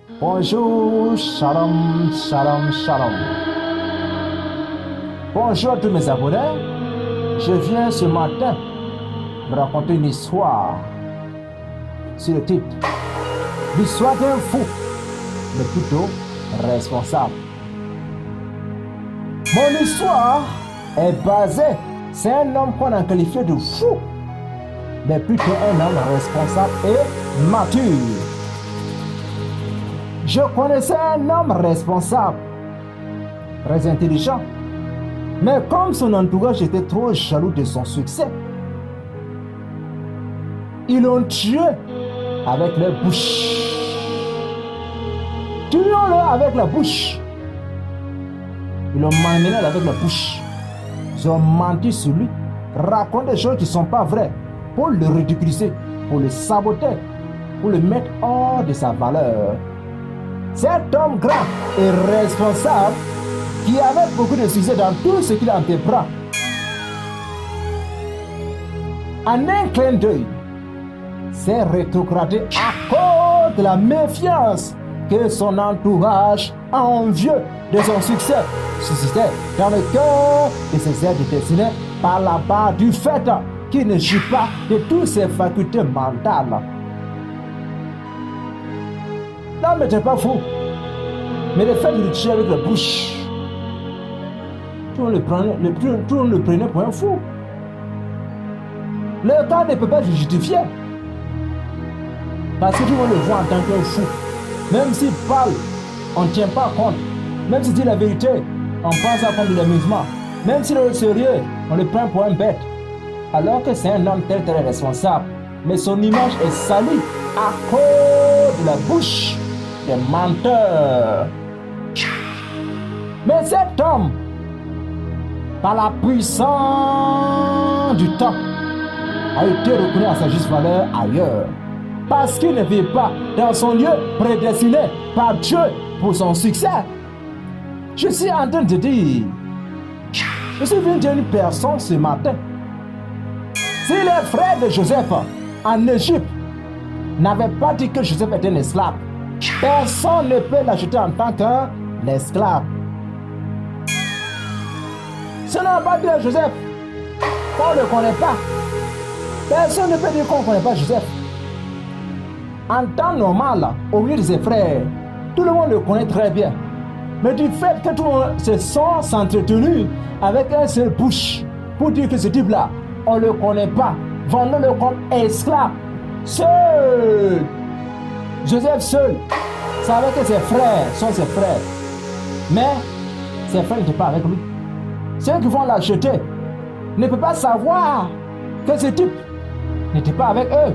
Bonjour, shalom, shalom, shalom. Bonjour à tous mes abonnés. Je viens ce matin vous raconter une histoire sur le titre l'histoire d'un fou, mais plutôt responsable. Mon histoire est basée, c'est un homme qu'on a qualifié de fou, mais plutôt un homme responsable et mature. Je connaissais un homme responsable, très intelligent, mais comme son entourage était trop jaloux de son succès, ils l'ont tué avec leur bouche. Tuons-le avec la bouche. Ils l'ont malmené avec la bouche. Ils ont menti sur lui, raconté des choses qui ne sont pas vraies, pour le ridiculiser, pour le saboter, pour le mettre hors de sa valeur. Cet homme grand et responsable qui avait beaucoup de succès dans tout ce qu'il entreprend, en un clin d'œil, s'est rétrogradé à cause de la méfiance que son entourage envieux de son succès suscitait dans le cœur de ses êtres destinés par la barre du fait qu'il ne jouit pas de toutes ses facultés mentales. L'homme n'était pas fou, mais le fait de le tuer avec la bouche, tout le monde le prenait pour un fou. Le cas ne peut pas se justifier, parce que tout le monde le voit en tant qu'un fou. Même s'il parle, on ne tient pas compte. Même s'il dit la vérité, on prend ça comme de l'amusement. Même s'il est sérieux, on le prend pour un bête. Alors que c'est un homme très responsable. Mais son image est salie à cause de la bouche des menteurs. Mais cet homme, par la puissance du temps, a été reconnu à sa juste valeur ailleurs. Parce qu'il ne vit pas dans son lieu prédestiné par Dieu pour son succès. Je suis en train de dire, je suis venu dire une personne ce matin. Si les frères de Joseph en Égypte n'avaient pas dit que Joseph était un esclave, personne ne peut l'acheter en tant qu'un esclave. Si on n'a pas dit à Joseph qu'on ne le connaît pas, personne ne peut dire qu'on ne connaît pas Joseph. En temps normal, au milieu de ses frères, tout le monde le connaît très bien. Mais du fait que tout le monde se sont s'entretenus avec un seul bouche pour dire que ce type-là, on ne le connaît pas, vendons-le comme esclave. Seul, Joseph seul, savait que ses frères sont ses frères. Mais ses frères n'étaient pas avec lui. Ceux qui vont l'acheter ne peuvent pas savoir que ce type n'était pas avec eux.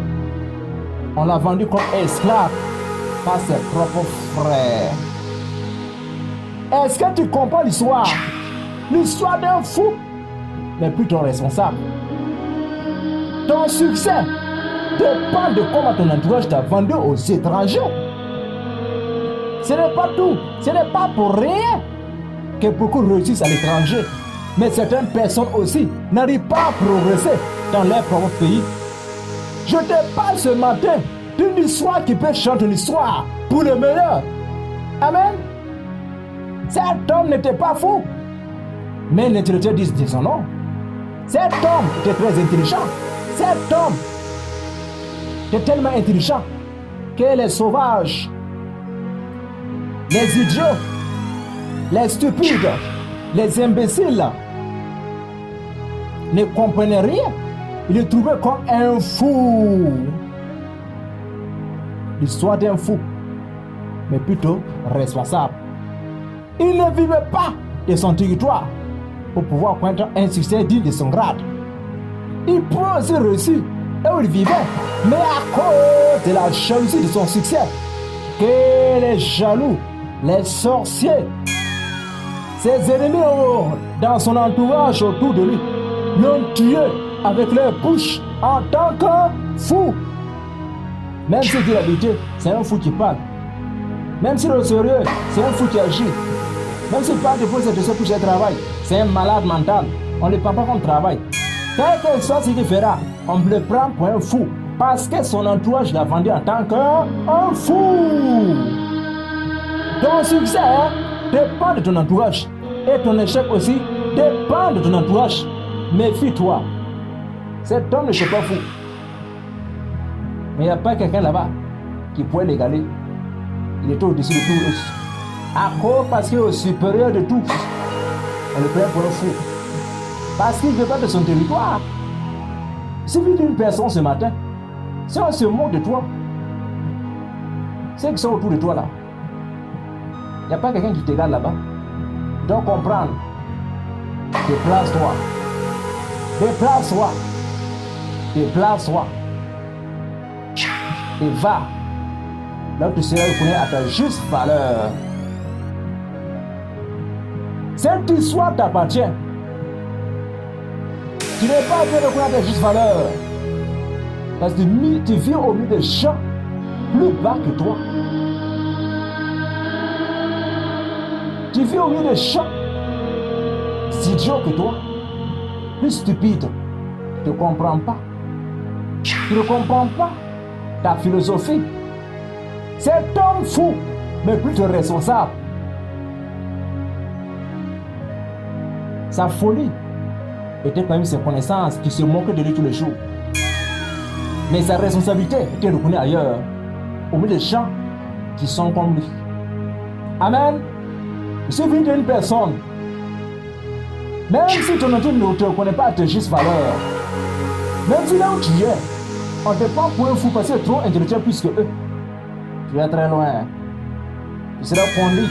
On l'a vendu comme esclave par ses propres frères. Est-ce que tu comprends l'histoire? L'histoire d'un fou, mais plutôt responsable. Ton succès dépend de comment ton entourage t'a vendu aux étrangers. Ce n'est pas tout. Ce n'est pas pour rien que beaucoup réussissent à l'étranger. Mais certaines personnes aussi n'arrivent pas à progresser dans leur propre pays. Je te parle ce matin d'une histoire qui peut changer une histoire pour le meilleur. Amen. Cet homme n'était pas fou, mais l'intellectuel dit son nom. Cet homme était très intelligent. Cet homme était tellement intelligent que les sauvages, les idiots, les stupides, les imbéciles ne comprenaient rien. Il le trouvait comme un fou. L'histoire d'un fou, mais plutôt responsable. Il ne vivait pas de son territoire pour pouvoir pointer un succès digne de son grade. Il pouvait aussi réussir là où il vivait, mais à cause de la jalousie de son succès, que les jaloux, les sorciers, ses ennemis dans son entourage autour de lui, l'ont tué avec leur bouche en tant que fou. Même s'il dit la vérité, c'est un fou qui parle. Même s'il est sérieux, c'est un fou qui agit. Même s'il parle de pour ses travail, c'est un malade mental. On ne le prend pas comme travail. Quel que soit ce qu'il fera, on le prend pour un fou. Parce que son entourage l'a vendu en tant qu'un fou. Ton succès dépend de ton entourage. Et ton échec aussi dépend de ton entourage. Méfie-toi. Cet homme ne s'est pas fou. Mais il n'y a pas quelqu'un là-bas qui pourrait l'égaler. Il était au-dessus de tous. À cause parce qu'il est au supérieur de tous. On le prend pour un fou. Parce qu'il ne veut pas de son territoire. Si tu dis une personne ce matin, si on se moque de toi, c'est qui sont autour de toi là. Il n'y a pas quelqu'un qui t'égale là-bas. Donc comprendre. Déplace-toi. Déplace-toi. Déplace-toi. Et va. Là où tu seras reconnu à ta juste valeur. Cette histoire t'appartient. Tu n'es pas bien reconnu à ta juste valeur. Parce que tu vis au milieu des gens plus bas que toi. Tu vis au milieu des gens idiots que toi. Plus stupides. Tu ne comprends pas. Tu ne comprends pas ta philosophie. Cet homme fou, mais plutôt responsable. Sa folie était parmi ses connaissances qui se moquaient de lui tous les jours. Mais sa responsabilité était reconnue ailleurs, au milieu des gens qui sont comme lui. Amen. Il suffit d'une personne. Même si ton entourage ne te reconnaît pas à tes justes valeurs, même si là où tu es, on te prend pour un fou parce que tu es trop intellectuel plus que eux. Tu es très loin. Tu seras conduit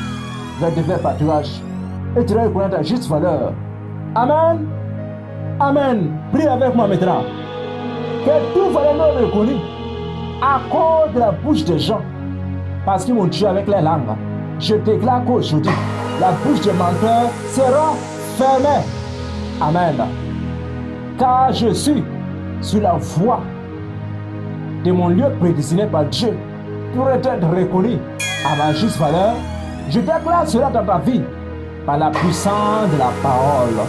vers de vrais pâturages et tu vas reconnaître ta juste valeur. Amen. Amen. Prie avec moi maintenant. Que tout valeur non reconnu à cause de la bouche des gens parce qu'ils m'ont tué avec les langues. Je déclare qu'aujourd'hui, la bouche des menteurs sera fermée. Amen. Car je suis sur la voie de mon lieu prédestiné par Dieu pour être reconnu à ma juste valeur. Je déclare cela dans ta vie par la puissance de la parole.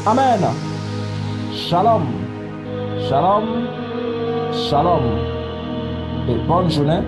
Amen. Shalom. Shalom. Shalom. Et bonne journée.